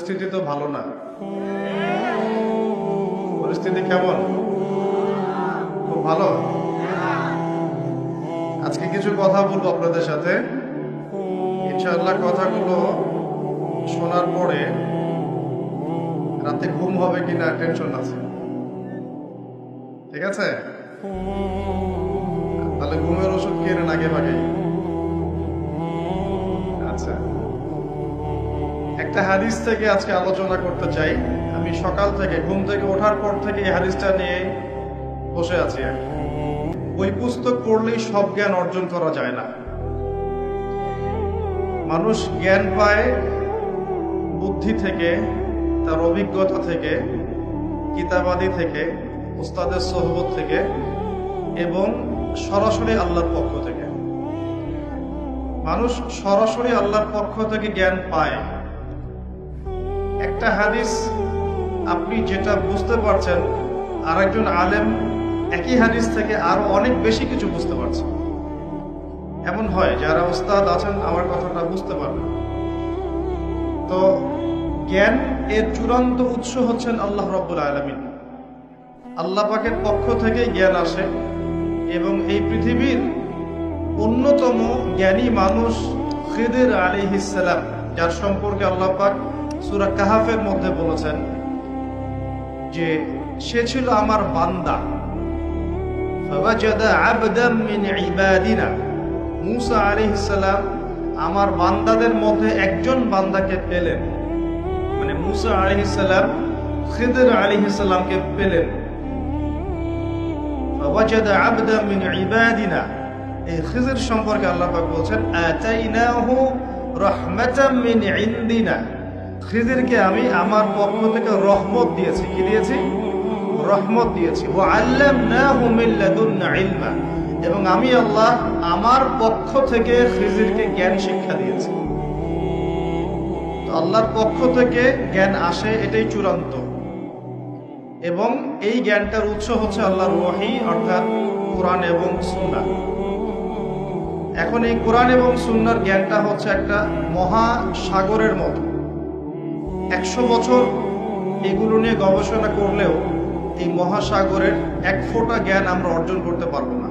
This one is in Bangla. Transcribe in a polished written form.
পরিস্থিতি তো ভালো না। পরিস্থিতি কেমন? খুব ভালো। আজকে কিছু কথা বলবো আপনাদের সাথে, ইনশাআল্লাহ কথাগুলো শোনার পরে রাতে ঘুম হবে কিনা টেনশন আছে। ঠিক আছে? তাহলে ঘুমের ওষুধ কিনে আগে ভাগে। আচ্ছা, একটা হাদিস থেকে আজকে আলোচনা করতে চাই। আমি সকাল থেকে ঘুম থেকে ওঠার পর থেকে এই হাদিসটা নিয়ে বসে আছি। বই পুস্তক পড়লেই সব জ্ঞান অর্জন করা যায় না। মানুষ জ্ঞান পায় বুদ্ধি থেকে, তার অভিজ্ঞতা থেকে, কিতাবাদি থেকে, উস্তাদের সোহবত থেকে এবং সরাসরি আল্লাহর পক্ষ থেকে। মানুষ সরাসরি আল্লাহর পক্ষ থেকে জ্ঞান পায়। একটা হাদিস আপনি যেটা বুঝতে পারছেন, আরেকজন আলেম একই হাদিস থেকে আরো অনেক বেশি কিছু বুঝতে পারছেন। এমন হয় যারা উস্তাদ আছেন আমার কথাটা বুঝতে পারবেন। তো জ্ঞান এর চূড়ান্ত উৎস হচ্ছেন আল্লাহ রাব্বুল আলামিন। আল্লাহ পাকের পক্ষ থেকে জ্ঞান আসে এবং এই পৃথিবীর অন্যতম জ্ঞানী মানুষ খিদির আলাইহিস সালাম, যার সম্পর্কে আল্লাহ পাক সূরা কাহাফের মধ্যে বলেছেন যে সে ছিল আমার বান্দা। ফাওয়াজাদা আবদাম মিন ইবাদিনা, মূসা আলাইহিস সালাম আমার বান্দাদের মধ্যে একজন বান্দাকে পেলেন। মানে মূসা আলাইহিস সালাম খিদির আলাইহিস সালামকে পেলেন। ফাওয়াজাদা আবদাম মিন ইবাদিনা, এই খিজির সম্পর্কে আল্লাহ পাক বলছেন আতাইনাহু রাহমাতাম মিন ইনদিনা, খিজিরকে আমি আমার পক্ষ থেকে রহমত দিয়েছি। কি দিয়েছি? রহমত দিয়েছি। ওয়া আল্লামনাহু মিন লাদুন্না ইলমা, এবং আমি আল্লাহ আমার পক্ষ থেকে খিজিরকে জ্ঞান শিক্ষা দিয়েছি। তো আল্লাহর পক্ষ থেকে জ্ঞান আসে, এটাই চূড়ান্ত। এবং এই জ্ঞানটার উৎস হচ্ছে আল্লাহর ওহী, অর্থাৎ কোরআন এবং সুন্নাহ। এখন এই কোরআন এবং সুন্নাহর জ্ঞানটা হচ্ছে একটা মহাসাগরের মতো। 100 বছর এগুলো নিয়ে গবেষণা করলেও এই মহাসাগরের এক ফোঁটা জ্ঞান আমরা অর্জন করতে পারবো না।